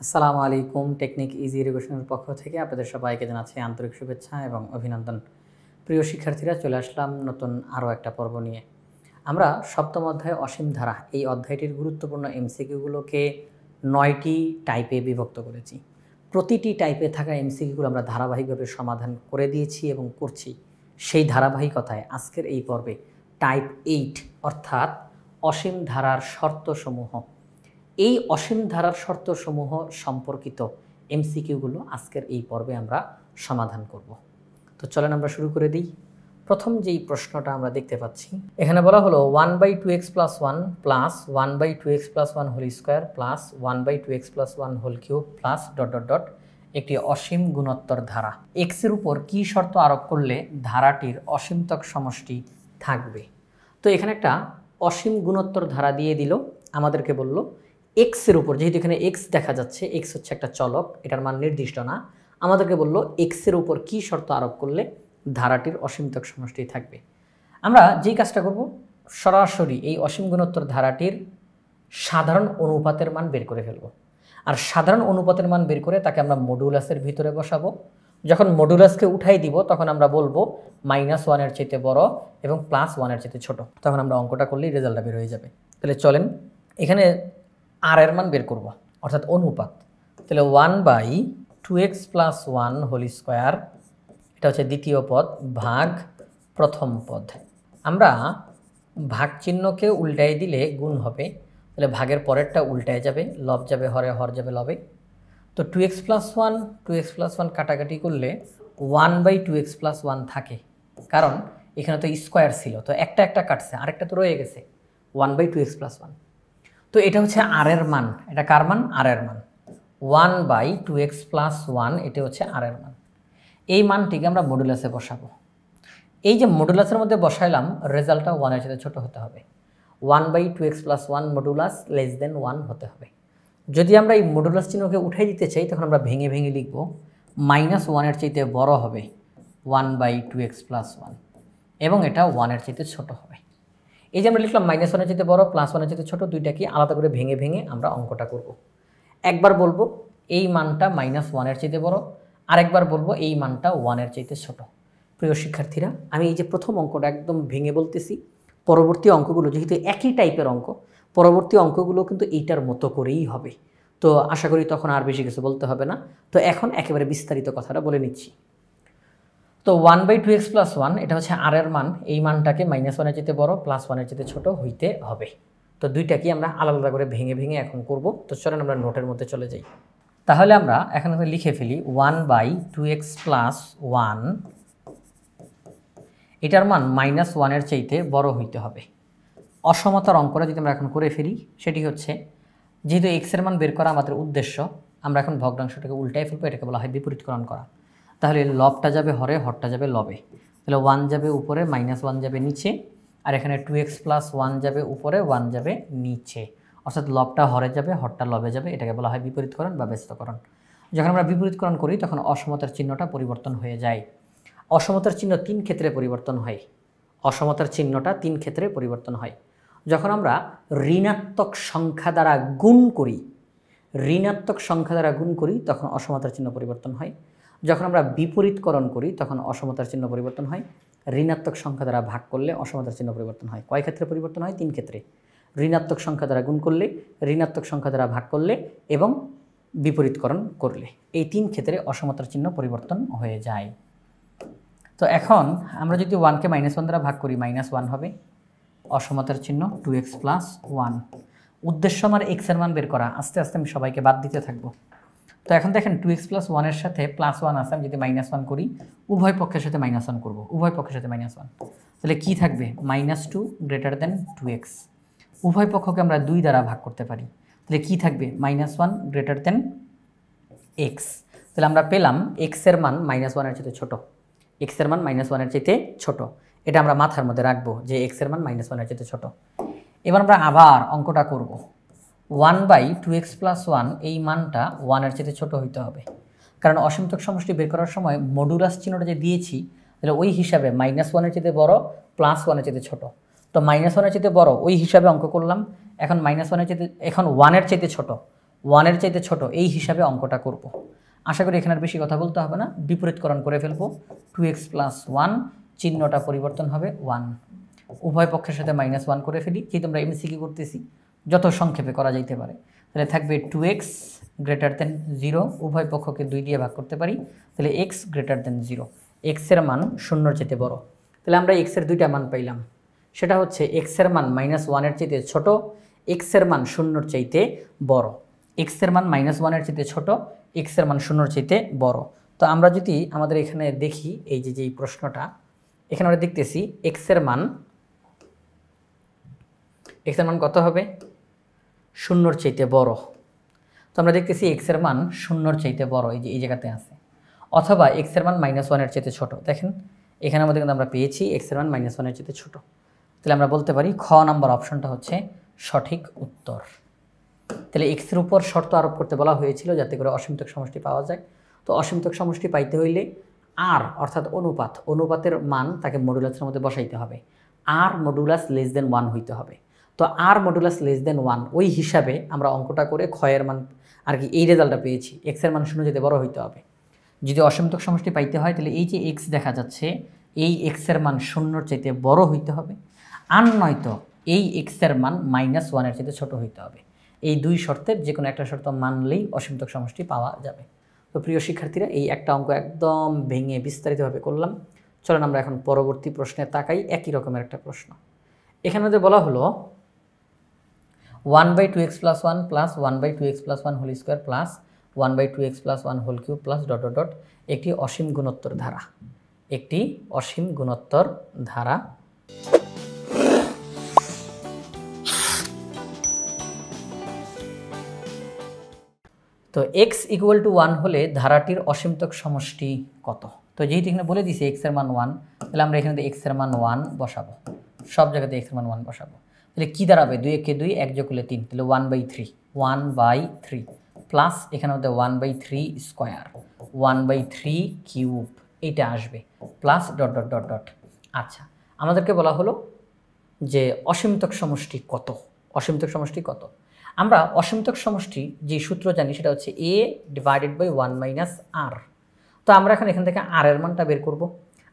আসসালামু আলাইকুম। Technique easy এডুকেশনের পক্ষ থেকে আপনাদের সবাইকে জানাচ্ছি আন্তরিক শুভেচ্ছা এবং অভিনন্দন। প্রিয় শিক্ষার্থীরা, চলে আসলাম নতুন আরও একটা পর্ব নিয়ে। আমরা সপ্তম অধ্যায় অসীম ধারা এই অধ্যায়টির গুরুত্বপূর্ণ এমসিকিউগুলোকে 9টি টাইপে বিভক্ত করেছি। প্রতিটি টাইপে থাকা এমসিকিউগুলো আমরা ধারাবাহিকভাবে সমাধান করে দিয়েছি এবং করছি। সেই ধারাবাহিকতায় আজকের এই পর্বে টাইপ 8 অর্থাৎ অসীম ধারার শর্তসমূহ, এই অসীম ধারার শর্তসমূহ সম্পর্কিত এমসিকিউগুলো আজকের এই পর্বে আমরা সমাধান করব। তো চলেন আমরা শুরু করে দিই। প্রথম যেই প্রশ্নটা আমরা দেখতে পাচ্ছি, এখানে বলা হলো 1/2x + 1 plus 1/2x + 1 whole square plus 1/2x + 1 whole cube plus ... একটি অসীম গুণোত্তর ধারা। এক্সের উপর কি শর্ত আরোপ করলে ধারাটির অসীমতক সমষ্টি থাকবে? তো এখানে একটা অসীম গুণোত্তর ধারা দিয়ে দিল, আমাদেরকে বলল এক্সের উপর, যেহেতু এখানে এক্স দেখা যাচ্ছে, এক্স হচ্ছে একটা চলক, এটার মান নির্দিষ্ট না, আমাদেরকে বলল এক্সের উপর কি শর্ত আরোপ করলে ধারাটির অসীমতক সমষ্টি থাকবে। আমরা যেই কাজটা করব, সরাসরি এই অসীম গুণোত্তর ধারাটির সাধারণ অনুপাতের মান বের করে ফেলব। আর সাধারণ অনুপাতের মান বের করে তাকে আমরা মডুলাসের ভিতরে বসাবো। যখন মডুলাসকে উঠাই দিব তখন আমরা বলবো -1 এর চাইতে বড় এবং +1 এর চাইতে ছোট। তখন আমরা অঙ্কটা করলেই রেজাল্টটা বের হয়ে যাবে। তাহলে চলেন এখানে আর এর মান বের করব, অর্থাৎ অনুপাত। তাহলে 1/2x + 1 হোল স্কোয়ার, এটা হচ্ছে দ্বিতীয় পদ, ভাগ প্রথম পদ। আমরা ভাগ চিহ্নকে উল্টাই দিলে গুণ হবে, তাহলে ভাগের পরেরটা উল্টায় যাবে, লব যাবে হরে, হর যাবে লবে। তো 2x + 1 2x + 1 কাটাকাটি করলে 1/2x + 1 থাকে, কারণ এখানে তো স্কোয়ার ছিল, তো একটা একটা কাটছে, আরেকটা তো রয়ে গেছে, 1/2x + 1। তো এটা হচ্ছে আর এর মান। এটা কার মান? আর এর মান। 1/2x + 1 এটা হচ্ছে আর এর মান। এই মানটিকে আমরা মডুলাসে বসাবো। এই যে মডুলাসের মধ্যে বসাইলাম, রেজাল্টটা 1 এর সাথে ছোট হতে হবে। 1/2x + 1 মডুলাস <1 হতে হবে। যদি আমরা এই মডুলাস চিহ্নকে উঠাই দিতে চাই, তখন আমরা ভেঙে ভেঙে লিখব -1 এর চাইতে বড় হবে 1/2x + 1 এবং এটা 1 এর চাইতে ছোট হবে। এই যে আমরা লিখলাম -1 এর চাইতে বড়, +1 এর চাইতে ছোট, দুইটাকে আলাদা করে ভেঙে ভেঙে আমরা অঙ্কটা করব। একবার বলবো এই মানটা -1 এর চাইতে বড়, আরেকবার বলবো এই মানটা 1 এর চাইতে ছোট। প্রিয় শিক্ষার্থীরা, আমি এই যে প্রথম অঙ্কটা একদম ভেঙে বলতেছি, পরবর্তী অঙ্কগুলো যেহেতু একই টাইপের অঙ্ক, পরবর্তী অঙ্কগুলো কিন্তু এইটার মতো করেই হবে। তো আশা করি তখন আর বেশি কিছু বলতে হবে না। তো এখন একেবারে বিস্তারিত কথাটা বলে নিচ্ছি। তো 1/2x + 1 এটা হচ্ছে আর এর মান, এই মানটাকে -1 এর চাইতে বড়, +1 এর চাইতে ছোট হইতে হবে। তো দুইটাকে আমরা আলাদা আলাদা করে ভেঙে ভেঙে এখন করব। তো চলেন আমরা নোটের মধ্যে চলে যাই। তাহলে আমরা এখন লিখে ফেলি 1/2x + 1, এটার মান -1 এর চাইতে বড় হইতে হবে। অসমতার অঙ্কটা যদি আমরা এখন করে ফেলি, সেটি হচ্ছে, যেহেতু x এর মান বের করা আমাদের উদ্দেশ্য, আমরা এখন ভগ্নাংশটাকে উল্টাই ফেলবো, এটাকে বলা হয় বিপরীতকরণ করা। তাহলে লবটা যাবে হরে, হরটা যাবে লবে, তাহলে 1 যাবে উপরে, -1 যাবে নিচে, আর এখানে 2x + 1 যাবে উপরে, 1 যাবে নিচে, অর্থাৎ লবটা হরে যাবে, হরটা লবে যাবে, এটাকে বলা হয় বিপরীতকরণ বা ব্যস্তকরণ। যখন আমরা বিপরীতকরণ করি তখন অসমতার চিহ্নটা পরিবর্তন হয়ে যায়। অসমতার চিহ্ন 3 ক্ষেত্রে পরিবর্তন হয়। অসমতার চিহ্নটা 3 ক্ষেত্রে পরিবর্তন হয়। যখন আমরা ঋণাত্মক সংখ্যা দ্বারা গুণ করি, ঋণাত্মক সংখ্যা দ্বারা গুণ করি তখন অসমতার চিহ্ন পরিবর্তন হয়। যখন আমরা বিপরীতকরণ করি তখন অসমতার চিহ্ন পরিবর্তন হয়। ঋণাত্মক সংখ্যা দ্বারা ভাগ করলে অসমতার চিহ্ন পরিবর্তন হয়। কয় ক্ষেত্রে পরিবর্তন হয়? 3 ক্ষেত্রে। ঋণাত্মক সংখ্যা দ্বারা গুণ করলে, ঋণাত্মক সংখ্যা দ্বারা ভাগ করলে এবং বিপরীতকরণ করলে, এই 3 ক্ষেত্রে অসমতার চিহ্ন পরিবর্তন হয়ে যায়। তো এখন আমরা যদি 1কে -1 দ্বারা ভাগ করি, -1 হবে, অসমতার চিহ্ন 2x + 1। উদ্দেশ্য আমার x এর মান বের করা। আস্তে আস্তে আমি সবাইকে বাদ দিতে থাকবো। তো এখন দেখেন 2x + 1 এর সাথে +1 আছে, আমি যদি -1 করি, উভয় পক্ষের সাথে -1 করব, উভয় পক্ষের সাথে -1, তাহলে কি থাকবে? -2 > 2x। উভয় পক্ষকে আমরা 2 দ্বারা ভাগ করতে পারি, তাহলে কি থাকবে? -1 > x। তাহলে আমরা পেলাম x এর মান -1 এর চাইতে ছোট, x এর মান -1 এর চাইতে ছোট। এটা আমরা মাথার মধ্যে রাখবো যে x এর মান -1 এর চাইতে ছোট। এবার আমরা আবার অঙ্কটা করব। 1/2x + 1 এই মানটা 1 এর চাইতে ছোট হইতে হবে, কারণ অসীমতক সমষ্টি বের করার সময় মডুলাস চিহ্নটা যে দিয়েছি, তাহলে ওই হিসাবে -1 এর চাইতে বড়, +1 এর চাইতে ছোট। তো -1 এর চাইতে বড় ওই হিসাবে অঙ্ক করলাম। এখন -1 এর চাইতে, এখন 1 এর চাইতে ছোট, ওয়ানের চাইতে ছোট এই হিসাবে অঙ্কটা করব। আশা করি এখানে আর বেশি কথা বলতে হবে না, বিপরীতকরণ করে ফেলবো। 2x + 1 চিহ্নটা পরিবর্তন হবে 1, উভয় পক্ষের সাথে -1 করে ফেলি, যেহেতু আমরা এমসিকিউ করতেছি যত সংক্ষেপে করা যাইতে পারে। তাহলে থাকবে 2x > 0, উভয় পক্ষকে 2 দিয়ে ভাগ করতে পারি, তাহলে x > 0, x এর মান 0-র চাইতে বড়। তাহলে আমরা x এর দুইটা মান পাইলাম, সেটা হচ্ছে x এর মান -1 এর চাইতে ছোট, x এর মান 0-র চাইতে বড়। x এর মান -1 এর চাইতে ছোট, x এর মান 0-র চাইতে বড়। তো আমরা যদি আমাদের এখানে দেখি, এই যে প্রশ্নটা এখানে আমরা দেখতেছি x এর মান কত হবে? 0-র চাইতে বড়। তো আমরা দেখতেছি x এর মান 0-র চাইতে বড়, এই জায়গাতে আছে, অথবা x এর মান -1 এর চাইতে ছোট। দেখেন এখানে আমাদের কিন্তু আমরা পেয়েছি x এর মান -1 এর চাইতে ছোট। তাহলে আমরা বলতে পারি খ নাম্বার অপশনটা হচ্ছে সঠিক উত্তর। তাহলে x এর উপর শর্ত আরোপ করতে বলা হয়েছিল যাতে করে অসীমতক সমষ্টি পাওয়া যায়। তো অসীমতক সমষ্টি পাইতে হইলে r অর্থাৎ অনুপাতের মান তাকে মডুলাসের মধ্যে বসাইতে হবে, r মডুলাস <1 হইতে হবে। তো r মডুলাস <1 ওই হিসাবে আমরা অঙ্কটা করে ক্ষয়ের মান আর কি এই রেজাল্টটা পেয়েছি, x এর মান 0 যেতে বড় হইতে হবে। যদি অসীমতক সমষ্টি পাইতে হয় তাহলে এই যে x দেখা যাচ্ছে এই x এর মান 0-র চাইতে বড় হইতে হবে, আর নয়তো এই x এর মান -1 এর চাইতে ছোট হইতে হবে। এই দুই শর্তের যে কোনো একটা শর্ত মানলেই অসীমতক সমষ্টি পাওয়া যাবে। তো প্রিয় শিক্ষার্থীরা, এই একটা অঙ্ক একদম ভেঙে বিস্তারিতভাবে করলাম। চলেন আমরা এখন পরবর্তী প্রশ্নে তাকাই। একই রকমের একটা প্রশ্ন এখানে বলা হলো 1/2x + 1 + 1/2x + 1 whole square plus 1/2x + 1 whole cube plus ... একটি অসীম গুণোত্তর ধারা, একটি অসীম গুণোত্তর ধারা। তো x = 1 হলে ধারাটির অসীমতক সমষ্টি কত? তো যেহেতু এখানে বলে দিয়েছি x এর মান 1, তাহলে আমরা এখানে x এর মান 1 বসাবো, সব জায়গাতে x এর মান 1 বসাবো। তাহলে কি দাঁড়াবে? 2 × 2 1 + 3, তাহলে 1/3 প্লাস এখানে আমাদের 1/3 স্কয়ার 1/3 কিউব এটা আসবে প্লাস ... আচ্ছা, আমাদেরকে বলা হলো যে অসীমতক সমষ্টি কত? অসীমতক সমষ্টি কত? আমরা অসীমতক সমষ্টি যে সূত্র জানি সেটা হচ্ছে a/1 - r। তো আমরা এখান থেকে r এর মানটা বের করব,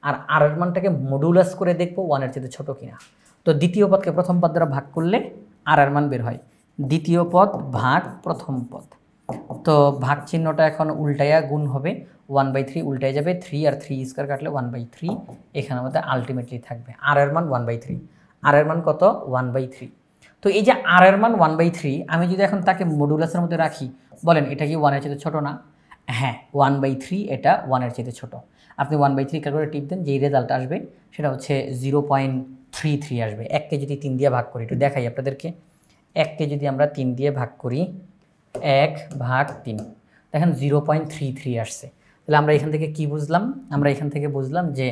আর r এর মানটাকে মডুলাস করে দেখব 1 এর চেয়ে ছোট কিনা। তো দ্বিতীয় পদকে প্রথম পদ দ্বারা ভাগ করলে r এর মান বের হয়, দ্বিতীয় পদ ভাগ প্রথম পদ। তো ভাগ চিহ্নটা এখন উল্টাইয়া গুণ হবে, 1/3 উল্টায় যাবে, 3 আর 3 স্কয়ার কাটলে 1/3, এখানে আমাদের আলটিমেটলি থাকবে r এর মান 1/3। r এর মান কত? 1/3। তো এই যে r এর মান 1/3, আমি যদি এখন তাকে মডুলাসের মধ্যে রাখি, বলেন এটা কি 1 এর চেয়ে ছোট না? হ্যাঁ, 1/3 এটা 1 এর চেয়ে ছোট। আপনি 1/3 ক্যালকুলেটর টিপ দেন, যেই রেজাল্ট আসবে সেটা হচ্ছে 0.33 আসবে। 1কে যদি 3 দিয়ে ভাগ করি, একটু দেখাই আপনাদেরকে, 1কে যদি আমরা 3 দিয়ে ভাগ করি, 1/3, দেখেন 0.33 আসছে। তাহলে আমরা এখান থেকে কি বুঝলাম? আমরা এখান থেকে বুঝলাম যে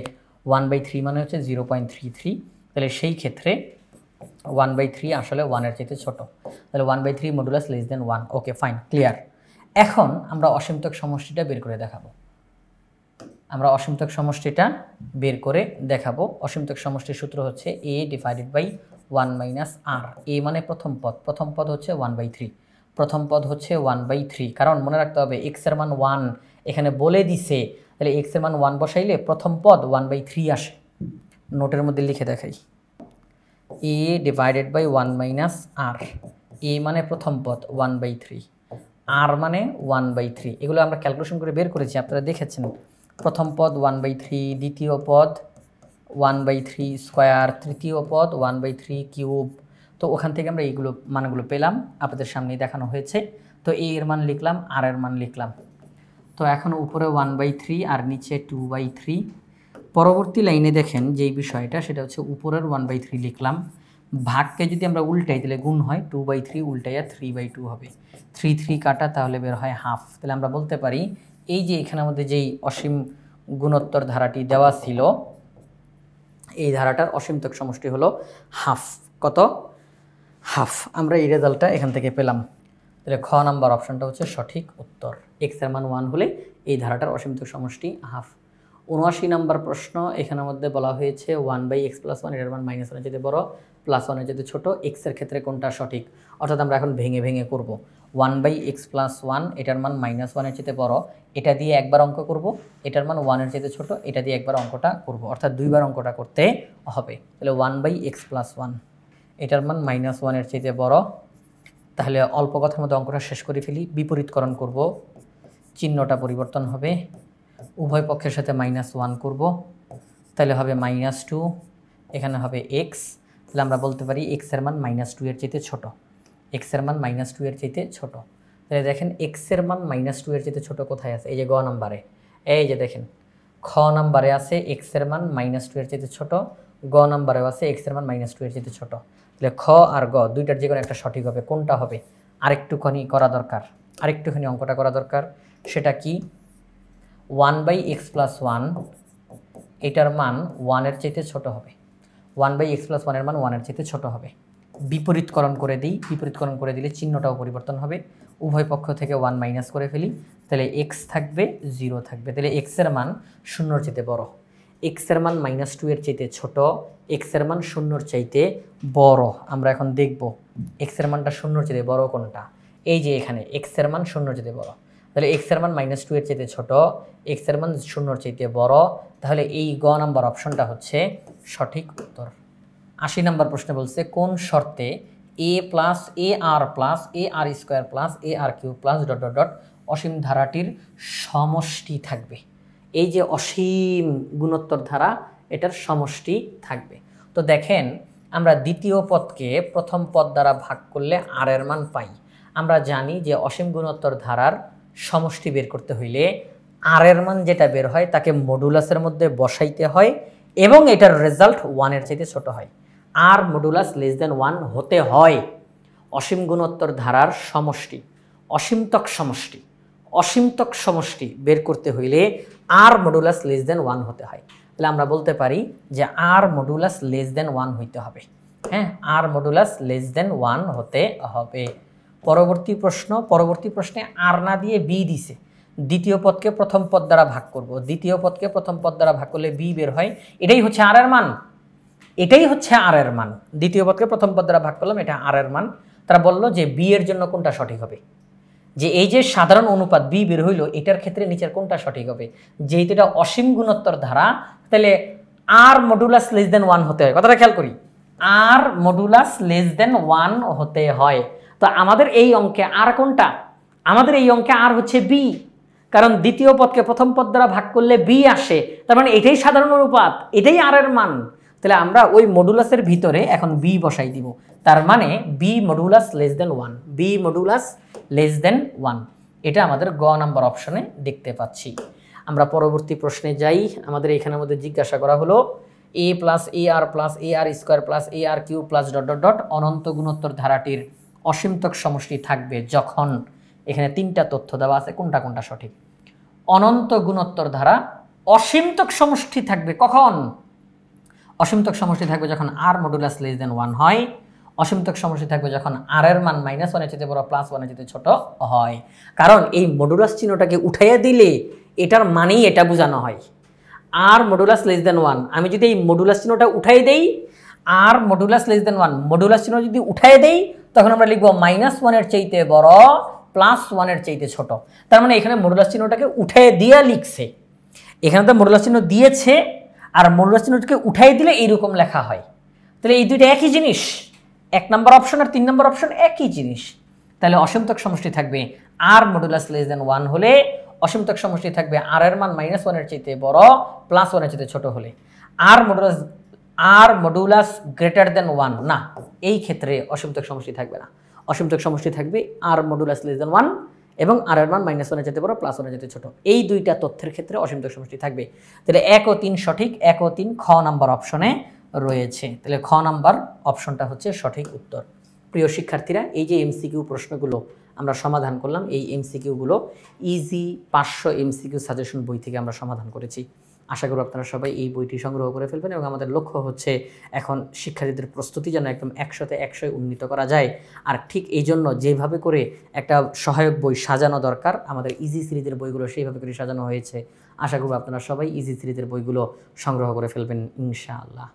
1/3 মানে হচ্ছে 0.33। তাহলে সেই ক্ষেত্রে 1/3 আসলে 1 এর চাইতে ছোট। তাহলে 1/3 মডুলাস <1। ওকে, ফাইন, ক্লিয়ার। এখন আমরা অসীমতক সমষ্টিটা বের করে দেখাবো। অসীমতক সমষ্টির সূত্র হচ্ছে a/1 - r। a মানে প্রথম পদ হচ্ছে 1/3, প্রথম পদ হচ্ছে 1/3, কারণ মনে রাখতে হবে x এর মান 1 এখানে বলে দিছে, তাহলে x এর মান 1 বসাইলে প্রথম পদ 1/3 আসে। নোটের মধ্যে লিখে দেখাই, a/1 - r। a মানে প্রথম পদ 1/3, r মানে 1/3। এগুলো আমরা ক্যালকুলেশন করে বের করেছি, আপনারা দেখেছেন। প্রথম পদ 1/3, দ্বিতীয় পদ 1/3 স্কয়ার, তৃতীয় পদ 1/3 কিউব। তো ওখান থেকে আমরা এইগুলো মানগুলো পেলাম, আপনাদের সামনেই দেখানো হয়েছে। তো a এর মান লিখলাম, r এর মান লিখলাম। তো এখন উপরে 1/3 আর নিচে 2/3। পরবর্তী লাইনে দেখেন যেই বিষয়টা, সেটা হচ্ছে উপরের 1/3 লিখলাম, ভাগকে যদি আমরা উল্টাই তাহলে গুণ হয়, 2/3 উল্টাইয়া 3/2 হবে, 3 কাটা, তাহলে বের হয় হাফ। তাহলে আমরা বলতে পারি এই যে এখানে আমাদের যেই অসীম গুণোত্তর ধারাটি দেওয়া ছিল, এই ধারাটার অসীমতক সমষ্টি হলো হাফ। কত? হাফ। আমরা এই রেজাল্টটা এখান থেকে পেলাম। তাহলে খ নাম্বার অপশনটা হচ্ছে সঠিক উত্তর। x এর মান 1 হলে এই ধারাটার অসীমতক সমষ্টি হাফ। 79 নাম্বার প্রশ্ন, এখানের মধ্যে বলা হয়েছে 1/x + 1 এর মান -1 এর চেয়ে বড়, +1 এর চেয়ে ছোট, x এর ক্ষেত্রে কোনটা সঠিক? অর্থাৎ আমরা এখন ভেঙে ভেঙে করব। 1/x+1 এটার মান -1 এর চাইতে বড়, এটা দিয়ে একবার অঙ্ক করব, এটার মান 1 এর চাইতে ছোট, এটা দিয়ে একবার অঙ্কটা করব, অর্থাৎ দুইবার অঙ্কটা করতে হবে। তাহলে 1/x+1 এটার মান -1 এর চাইতে বড়। তাহলে অল্প কথার মধ্যে অঙ্কটা শেষ করে ফেলি, বিপরীতকরণ করব, চিহ্নটা পরিবর্তন হবে, উভয় পক্ষের সাথে -1 করব, তাহলে হবে -2, এখানে হবে x। তাহলে আমরা বলতে পারি x এর মান -2 এর চাইতে ছোট, x এর মান -2 এর চাইতে ছোট। তাহলে দেখেন x এর মান -2 এর চাইতে ছোট কোথায় আছে? এই যে গ নাম্বারে, এই যে দেখেন খ নাম্বারে আছে x এর মান -2 এর চাইতে ছোট, গ নাম্বারেও আছে x এর মান -2 এর চাইতে ছোট। তাহলে খ আর গ দুইটার যে কোনো একটা সঠিক হবে। কোনটা হবে? আরেকটুখানি করা দরকার, আরেকটুখানি অঙ্কটা করা দরকার। সেটা কি? 1/x+1 এটার মান 1 এর চাইতে ছোট হবে, 1/x+1 এর মান 1 এর চাইতে ছোট হবে। বিপরীতকরণ করে দিই, বিপরীতকরণ করে দিলে চিহ্নটাও পরিবর্তন হবে, উভয় পক্ষ থেকে 1 মাইনাস করে ফেলি, তাহলে x থাকবে 0 থাকবে। তাহলে x এর মান 0 এর চাইতে বড়, x এর মান -2 এর চাইতে ছোট, x এর মান 0 এর চাইতে বড়। আমরা এখন দেখব x এর মানটা 0 এর চাইতে বড় কোনটা। এই যে এখানে x এর মান 0 এর চাইতে বড়, তাহলে x এর মান -2 এর চাইতে ছোট, x এর মান 0 এর চাইতে বড়। তাহলে এই গ নাম্বার অপশনটা হচ্ছে সঠিক উত্তর। 80 নম্বর প্রশ্নে বলছে কোন শর্তে a plus ar plus ar square plus ar cube plus dot dot dot অসীম ধারাটির সমষ্টি থাকবে। এই যে অসীম গুণোত্তর ধারা, এটার সমষ্টি থাকবে। তো দেখেন আমরা দ্বিতীয় পদকে প্রথম পদ দ্বারা ভাগ করলে আর এর মান পাই। আমরা জানি যে অসীম গুণোত্তর ধারার সমষ্টি বের করতে হইলে আর এর মান যেটা বের হয় তাকে মডুলাসের মধ্যে বসাইতে হয় এবং এটার রেজাল্ট 1 এর চাইতে ছোট হয়। আর মডুলাস লেস দেন 1 হতে হয়। অসীম গুণোত্তর ধারার সমষ্টি, অসীমতক সমষ্টি, অসীমতক সমষ্টি বের করতে হইলে আর মডুলাস লেস দেন 1 হতে হয়। তাহলে আমরা বলতে পারি যে আর মডুলাস লেস দেন 1 হইতে হবে। হ্যাঁ, আর মডুলাস লেস দেন 1 হতে হবে। পরবর্তী প্রশ্ন, পরবর্তী প্রশ্নে আর না দিয়ে বি দিছে। দ্বিতীয় পদকে প্রথম পদ দ্বারা ভাগ করব, দ্বিতীয় পদকে প্রথম পদ দ্বারা ভাগ করলে বি বের হয়। এটাই হচ্ছে আর এর মান, এটাই হচ্ছে আর এর মান। দ্বিতীয় পদকে প্রথম পদ দ্বারা ভাগ করলাম, এটা আর এর মান। তারা বলল যে বি এর জন্য কোনটা সঠিক হবে, যে এই যে সাধারণ অনুপাত বি বের হইল, এটার ক্ষেত্রে নিচের কোনটা সঠিক হবে। যেহেতু এটা অসীম গুণোত্তর ধারা, তাহলে আর মডুলাস লেস দেন 1 হতে হয়। কথাটা খেয়াল করি, আর মডুলাস লেস দেন 1 হতে হয়। তো আমাদের এই অঙ্কে আর কোনটা? আমাদের এই অঙ্কে আর হচ্ছে বি, কারণ দ্বিতীয় পদকে প্রথম পদ দ্বারা ভাগ করলে বি আসে, তার মানে এটাই সাধারণ অনুপাত, এটাই আর এর মান। তাহলে আমরা ওই মডুলাসের ভিতরে এখন বি বসাই দিব, তার মানে B modulus less than 1, B modulus less than 1। এটা আমাদের গ নাম্বার অপশনে দেখতে পাচ্ছি। আমরা পরবর্তী প্রশ্নে যাই। আমাদের এখানের মধ্যে জিজ্ঞাসা করা হলো a plus ar plus ar square plus ar cube plus dot dot dot অনন্ত গুণোত্তর ধারাটির অসীমতক সমষ্টি থাকবে যখন, এখানে তিনটা তথ্য দেওয়া আছে, কোনটা কোনটা সঠিক। অনন্ত গুণোত্তর ধারা অসীমতক সমষ্টি থাকবে কখন? অসীমতক সমষ্টি থাকবে যখন আর মডুলাস লেস দেন 1 হয়। অসীমতক সমষ্টি থাকবে যখন আর এর মান -1 এর চেয়ে বড় প্লাস 1 এর চেয়ে ছোট হয়। কারণ এই মডুলাস চিহ্নটাকে উঠাইয়া দিলে এটার মানেই এটা বোঝানো হয়, আর মডুলাস লেস দেন 1। আমি যদি এই মডুলাস চিহ্নটা উঠাই দেই, আর মডুলাস লেস দেন 1, মডুলাস চিহ্ন যদি উঠাই দেই, তখন আমরা লিখবো -1 এর চাইতে বড় প্লাস 1 এর চাইতে ছোট। তার মানে এখানে মডুলাস চিহ্নটাকে উঠাই দিয়ে লিখছে, এখানে তো মডুলাস চিহ্ন দিয়েছে, আর মডুলাস চিহ্নটাকে উঠাই দিলে এইরকম লেখা হয়। তাহলে এই দুইটা একই জিনিস, 1 নম্বর অপশন আর 3 নম্বর অপশন একই জিনিস। তাহলে অসীমতক সমষ্টি থাকবে আর মডুলাস লেস দেন 1 হলে, অসীমতক সমষ্টি থাকবে আর এর মান -1 এর চাইতে বড় প্লাস 1 এর চাইতে ছোট হলে। আর মডুলাস গ্রেটার দেন 1 না, এই ক্ষেত্রে অসীমতক সমষ্টি থাকবে না। অসীমতক সমষ্টি থাকবে আর মডুলাস লেস দেন 1 এবং আর এর মান -1 এর চাইতে বড় প্লাস 1 এর চাইতে ছোট। এই দুইটা তথ্যের ক্ষেত্রে অসীমতক সমষ্টি থাকবে। তাহলে 1 ও 3 সঠিক, 1 ও 3 খ নাম্বার অপশনে রয়েছে। তাহলে খ নাম্বার অপশনটা হচ্ছে সঠিক উত্তর। প্রিয় শিক্ষার্থীরা, এই যে এমসিকিউ প্রশ্নগুলো আমরা সমাধান করলাম, এই এমসিকিউগুলো ইজি 500 এমসিকিউ সাজেশন বই থেকে আমরা সমাধান করেছি। আশা করি আপনারা সবাই এই বইটি সংগ্রহ করে ফেলবেন এবং আমাদের লক্ষ্য হচ্ছে এখন শিক্ষার্থীদের প্রস্তুতি যেন একদম 100তে 100 উন্নীত করা যায়। আর ঠিক এই জন্য যেভাবে করে একটা সহায়ক বই সাজানো দরকার, আমাদের ইজি সিরিজের বইগুলো সেইভাবে করে সাজানো হয়েছে। আশা করি আপনারা সবাই ইজি সিরিজের বইগুলো সংগ্রহ করে ফেলবেন ইনশাআল্লাহ।